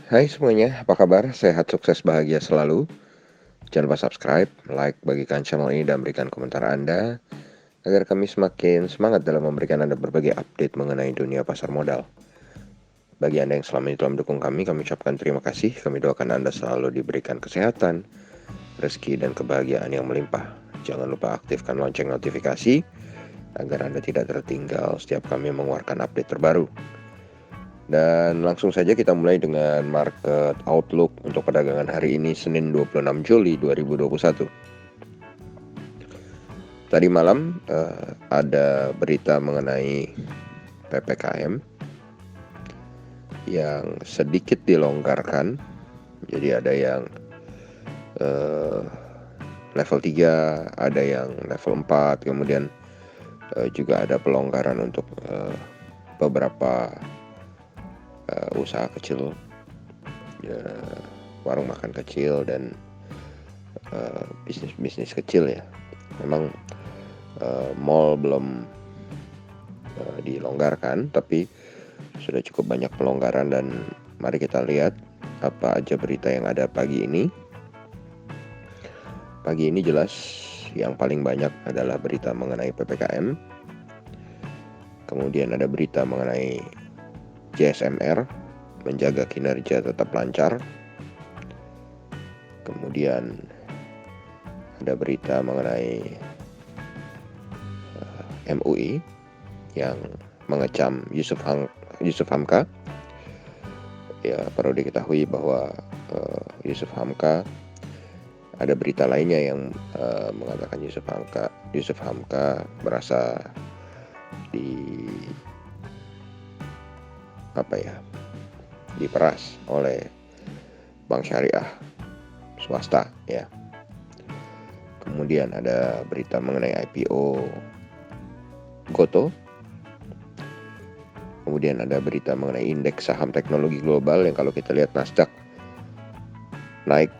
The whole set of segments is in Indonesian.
Hai semuanya, apa kabar? Sehat, sukses, bahagia selalu. Jangan lupa subscribe, like, bagikan channel ini dan berikan komentar Anda agar kami semakin semangat dalam memberikan Anda berbagai update mengenai dunia pasar modal. Bagi Anda yang selama ini telah mendukung kami ucapkan terima kasih. Kami doakan Anda selalu diberikan kesehatan, rezeki, dan kebahagiaan yang melimpah. Jangan lupa aktifkan lonceng notifikasi agar Anda tidak tertinggal setiap kami mengeluarkan update terbaru. Dan langsung saja kita mulai dengan market outlook untuk perdagangan hari ini Senin 26 Juli 2021. Tadi malam ada berita mengenai PPKM yang sedikit dilonggarkan. Jadi ada yang level 3, ada yang level 4, kemudian juga ada pelonggaran untuk beberapa usaha kecil, warung makan kecil dan bisnis kecil ya. Memang mall belum dilonggarkan, tapi sudah cukup banyak pelonggaran. Dan mari kita lihat apa aja berita yang ada pagi ini. Pagi ini jelas yang paling banyak adalah berita mengenai PPKM. Kemudian ada berita mengenai JSMR menjaga kinerja tetap lancar. Kemudian ada berita mengenai MUI yang mengecam Yusuf Hamka. Ya, perlu diketahui bahwa Yusuf Hamka, ada berita lainnya yang mengatakan Yusuf Hamka merasa diperas oleh bank syariah swasta ya. Kemudian ada berita mengenai IPO Goto. Kemudian ada berita mengenai indeks saham teknologi global yang kalau kita lihat Nasdaq naik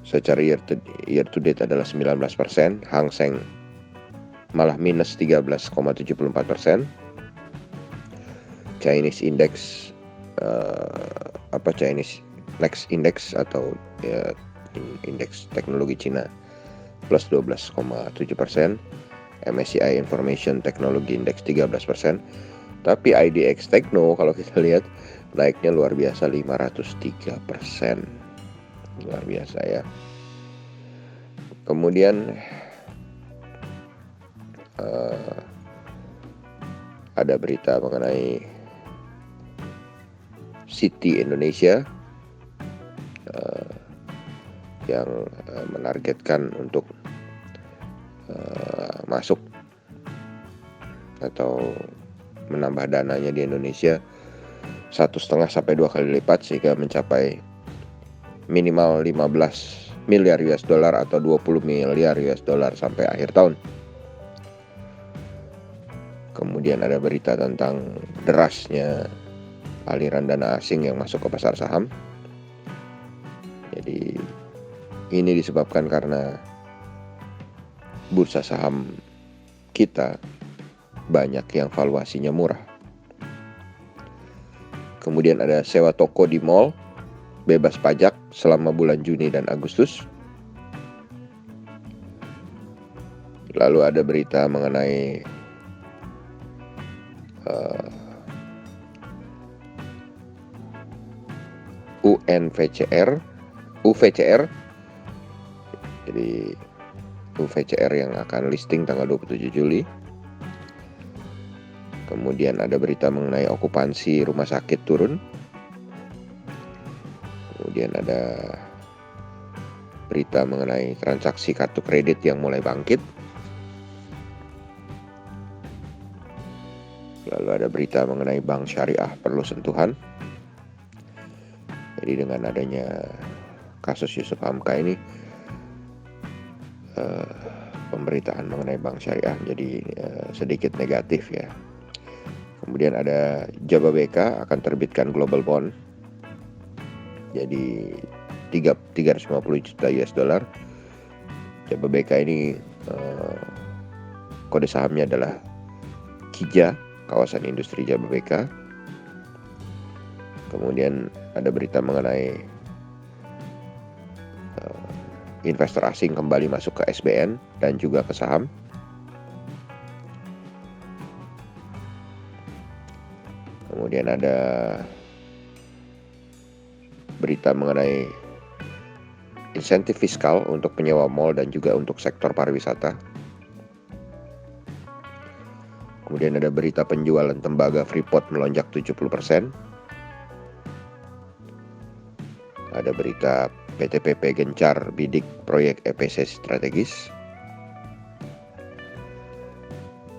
secara year to date adalah 19%, Hang Seng malah minus 13,74%. Chinese Index Chinese Next Index atau ya, indeks teknologi Cina plus 12,7%. MSCI Information Technology Index 13%. Tapi IDX Tekno kalau kita lihat naiknya luar biasa 503%. Luar biasa ya. Kemudian ada berita mengenai Citi Indonesia yang menargetkan untuk masuk atau menambah dananya di Indonesia 1,5 sampai 2 kali lipat sehingga mencapai minimal 15 miliar US dollar atau 20 miliar US dollar sampai akhir tahun. Kemudian ada berita tentang derasnya aliran dana asing yang masuk ke pasar saham. Jadi ini disebabkan karena bursa saham kita banyak yang valuasinya murah. Kemudian ada sewa toko di mall bebas pajak selama bulan Juni dan Agustus. Lalu ada berita mengenai UVCR. Jadi UVCR yang akan listing tanggal 27 Juli. Kemudian ada berita mengenai okupansi rumah sakit turun. Kemudian ada berita mengenai transaksi kartu kredit yang mulai bangkit. Lalu ada berita mengenai bank syariah perlu sentuhan. Jadi dengan adanya kasus Yusuf Hamka ini, pemberitaan mengenai bank syariah jadi sedikit negatif ya. Kemudian ada Jababeka akan terbitkan global bond. Jadi 350 juta US dollar. Jababeka ini kode sahamnya adalah KIJA, kawasan industri Jababeka. Kemudian ada berita mengenai investor asing kembali masuk ke SBN dan juga ke saham. Kemudian ada berita mengenai insentif fiskal untuk penyewa mal dan juga untuk sektor pariwisata. Kemudian ada berita penjualan tembaga Freeport melonjak 70%. Ada berita PT PP gencar bidik proyek EPC strategis.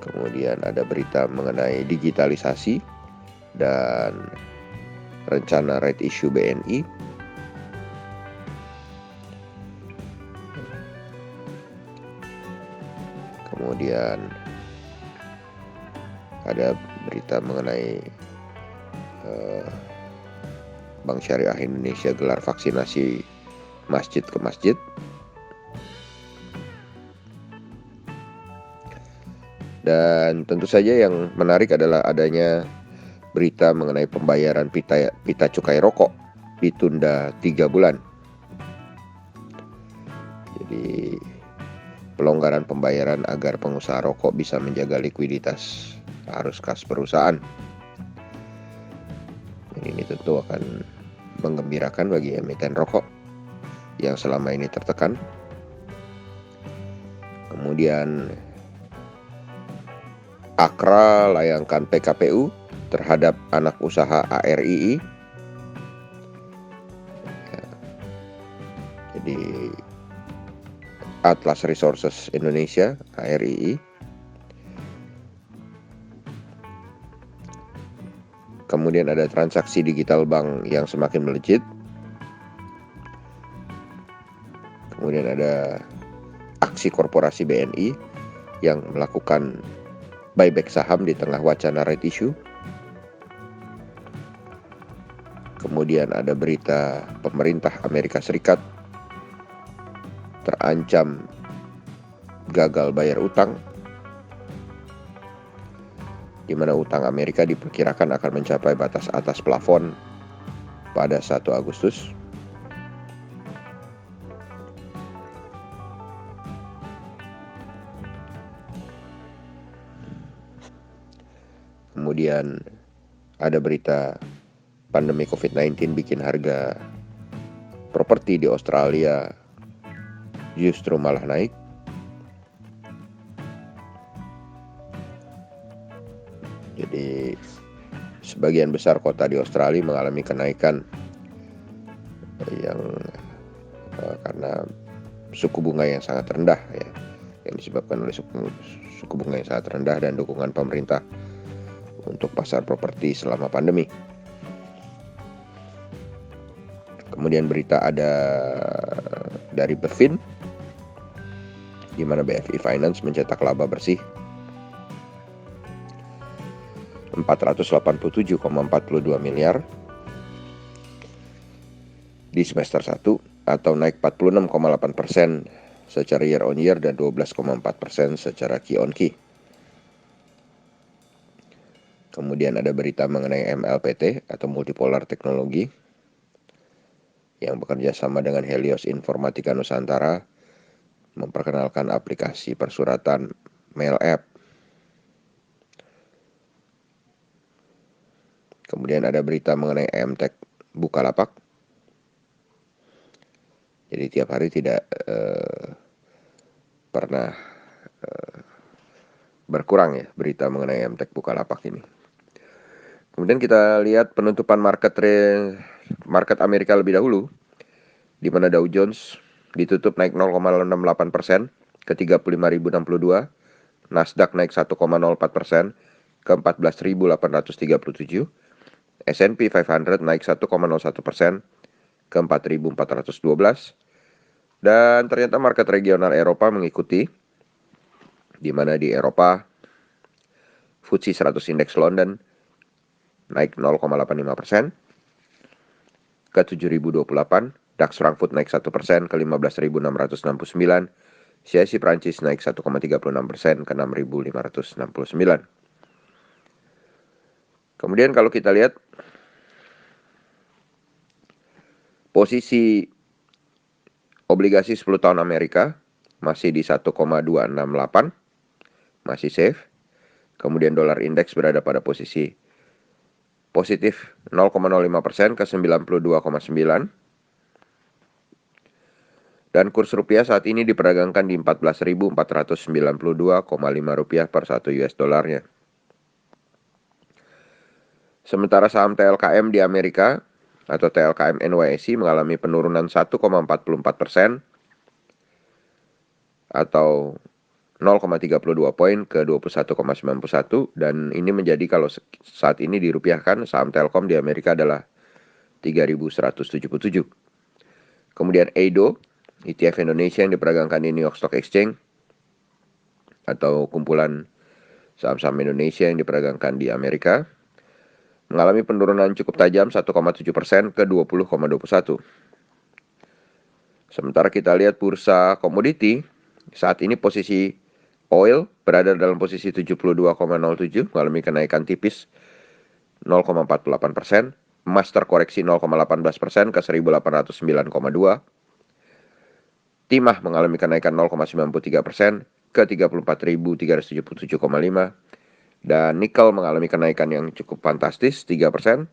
Kemudian ada berita mengenai digitalisasi dan rencana right issue BNI. Kemudian ada berita mengenai Bank Syariah Indonesia gelar vaksinasi masjid ke masjid. Dan tentu saja yang menarik adalah adanya berita mengenai pembayaran pita cukai rokok ditunda 3 bulan. Jadi pelonggaran pembayaran agar pengusaha rokok bisa menjaga likuiditas arus kas perusahaan. Ini tentu akan menggembirakan bagi emiten rokok yang selama ini tertekan. Kemudian Akra layangkan PKPU terhadap anak usaha ARII. Jadi Atlas Resources Indonesia ARII. Kemudian ada transaksi digital bank yang semakin melejit. Kemudian ada aksi korporasi BNI yang melakukan buyback saham di tengah wacana right issue. Kemudian ada berita pemerintah Amerika Serikat terancam gagal bayar utang, di mana utang Amerika diperkirakan akan mencapai batas atas plafon pada 1 Agustus. Kemudian ada berita pandemi COVID-19 bikin harga properti di Australia justru malah naik. Jadi sebagian besar kota di Australia mengalami kenaikan yang karena suku bunga yang sangat rendah ya, yang disebabkan oleh suku bunga yang sangat rendah dan dukungan pemerintah untuk pasar properti selama pandemi. Kemudian berita ada dari BEFIN, di mana BFI Finance mencetak laba bersih 487,42 miliar di semester 1 atau naik 46,8% secara year on year dan 12,4% secara Q on Q. Kemudian ada berita mengenai MLPT atau Multipolar Teknologi yang bekerja sama dengan Helios Informatika Nusantara memperkenalkan aplikasi persuratan mail app. Kemudian ada berita mengenai Emtek Bukalapak. Jadi tiap hari tidak pernah berkurang ya berita mengenai Emtek Bukalapak ini. Kemudian kita lihat penutupan market Amerika lebih dahulu, di mana Dow Jones ditutup naik 0,68% ke 35.062, Nasdaq naik 1,04% ke 14.837, S&P 500 naik 1,01% ke 4.412, dan ternyata market regional Eropa mengikuti, di mana di Eropa FTSE 100 Index London naik 0,85% ke 7.028, DAX Frankfurt naik 1% ke 15.669, CAC Prancis naik 1,36% ke 6.569. Kemudian kalau kita lihat Posisi obligasi 10 tahun Amerika masih di 1,268, masih safe. Kemudian dolar indeks berada pada posisi positif 0,05% ke 92,9. Dan kurs rupiah saat ini diperdagangkan di 14.492,5 rupiah per 1 US dolarnya. Sementara saham TLKM di Amerika atau TLKM NYSE mengalami penurunan 1,44% atau 0,32 poin ke 21,91, dan ini menjadi kalau saat ini dirupiahkan saham Telkom di Amerika adalah 3.177. Kemudian EIDO, ETF Indonesia yang diperdagangkan di New York Stock Exchange atau kumpulan saham-saham Indonesia yang diperdagangkan di Amerika mengalami penurunan cukup tajam 1,7% ke 20,21. Sementara kita lihat bursa komoditi, saat ini posisi oil berada dalam posisi 72,07 mengalami kenaikan tipis 0,48%, emas terkoreksi 0,18% ke 1.809,2. Timah mengalami kenaikan 0,93% ke 34.377,5, dan nikel mengalami kenaikan yang cukup fantastis 3%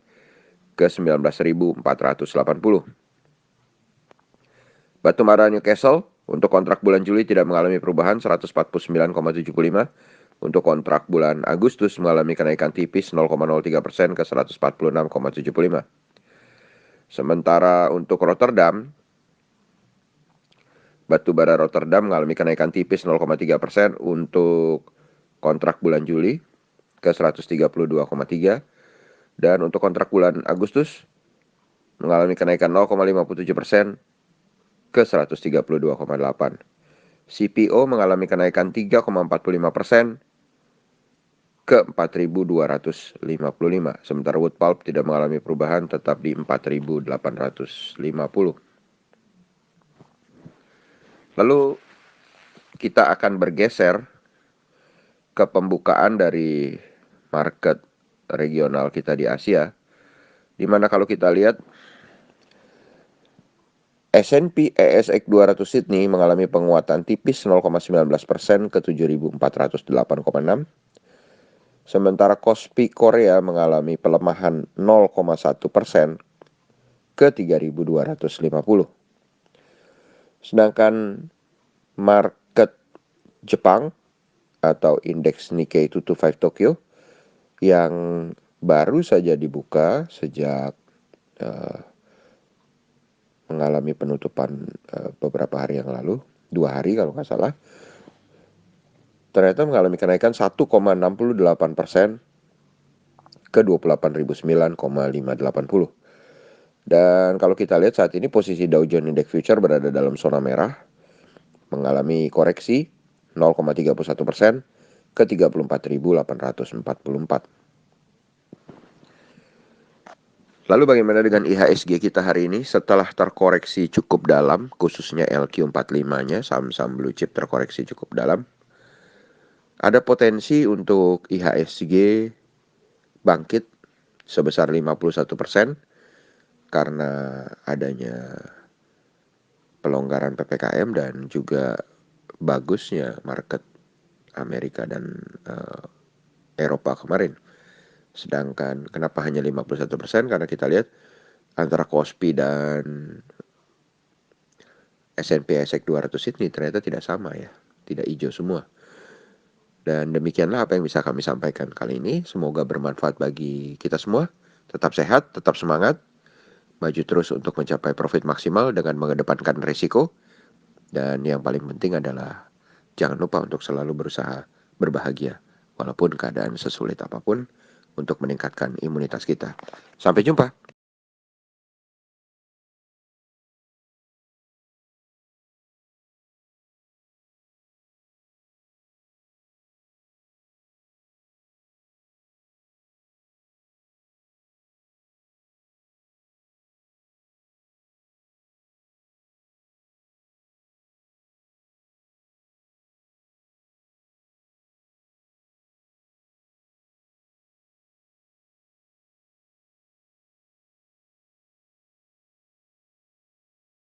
ke 19.480. Batu bara Newcastle untuk kontrak bulan Juli tidak mengalami perubahan 149,75. Untuk kontrak bulan Agustus mengalami kenaikan tipis 0,03% ke 146,75. Sementara untuk Rotterdam, batu bara Rotterdam mengalami kenaikan tipis 0,3% untuk kontrak bulan Juli ke 132,3, dan untuk kontrak bulan Agustus mengalami kenaikan 0,57% ke 132,8. CPO mengalami kenaikan 3,45% ke 4.255. Sementara wood pulp tidak mengalami perubahan, tetap di 4.850. Lalu kita akan bergeser ke pembukaan dari market regional kita di Asia, di mana kalau kita lihat S&P ASX 200 Sydney mengalami penguatan tipis 0,19% ke 7.408,6. Sementara Kospi Korea mengalami pelemahan 0,1% ke 3.250. Sedangkan market Jepang atau indeks Nikkei 225 Tokyo yang baru saja dibuka sejak mengalami penutupan beberapa hari yang lalu, 2 hari kalau nggak salah, ternyata mengalami kenaikan 1,68% ke 28.009,580. Dan kalau kita lihat saat ini posisi Dow Jones Index Future berada dalam zona merah, mengalami koreksi 0,31% ke 34.844. Lalu bagaimana dengan IHSG kita hari ini? Setelah terkoreksi cukup dalam, khususnya LQ45-nya, saham-saham blue chip terkoreksi cukup dalam, ada potensi untuk IHSG bangkit sebesar 51% karena adanya pelonggaran PPKM dan juga bagusnya market Amerika dan Eropa kemarin. Sedangkan kenapa hanya 51%? Karena kita lihat antara Kospi dan S&P ASX 200 ini ternyata tidak sama ya, tidak hijau semua. Dan demikianlah apa yang bisa kami sampaikan kali ini. Semoga bermanfaat bagi kita semua. Tetap sehat, tetap semangat, maju terus untuk mencapai profit maksimal dengan mengedepankan risiko. Dan yang paling penting adalah jangan lupa untuk selalu berusaha berbahagia walaupun keadaan sesulit apapun, untuk meningkatkan imunitas kita. Sampai jumpa.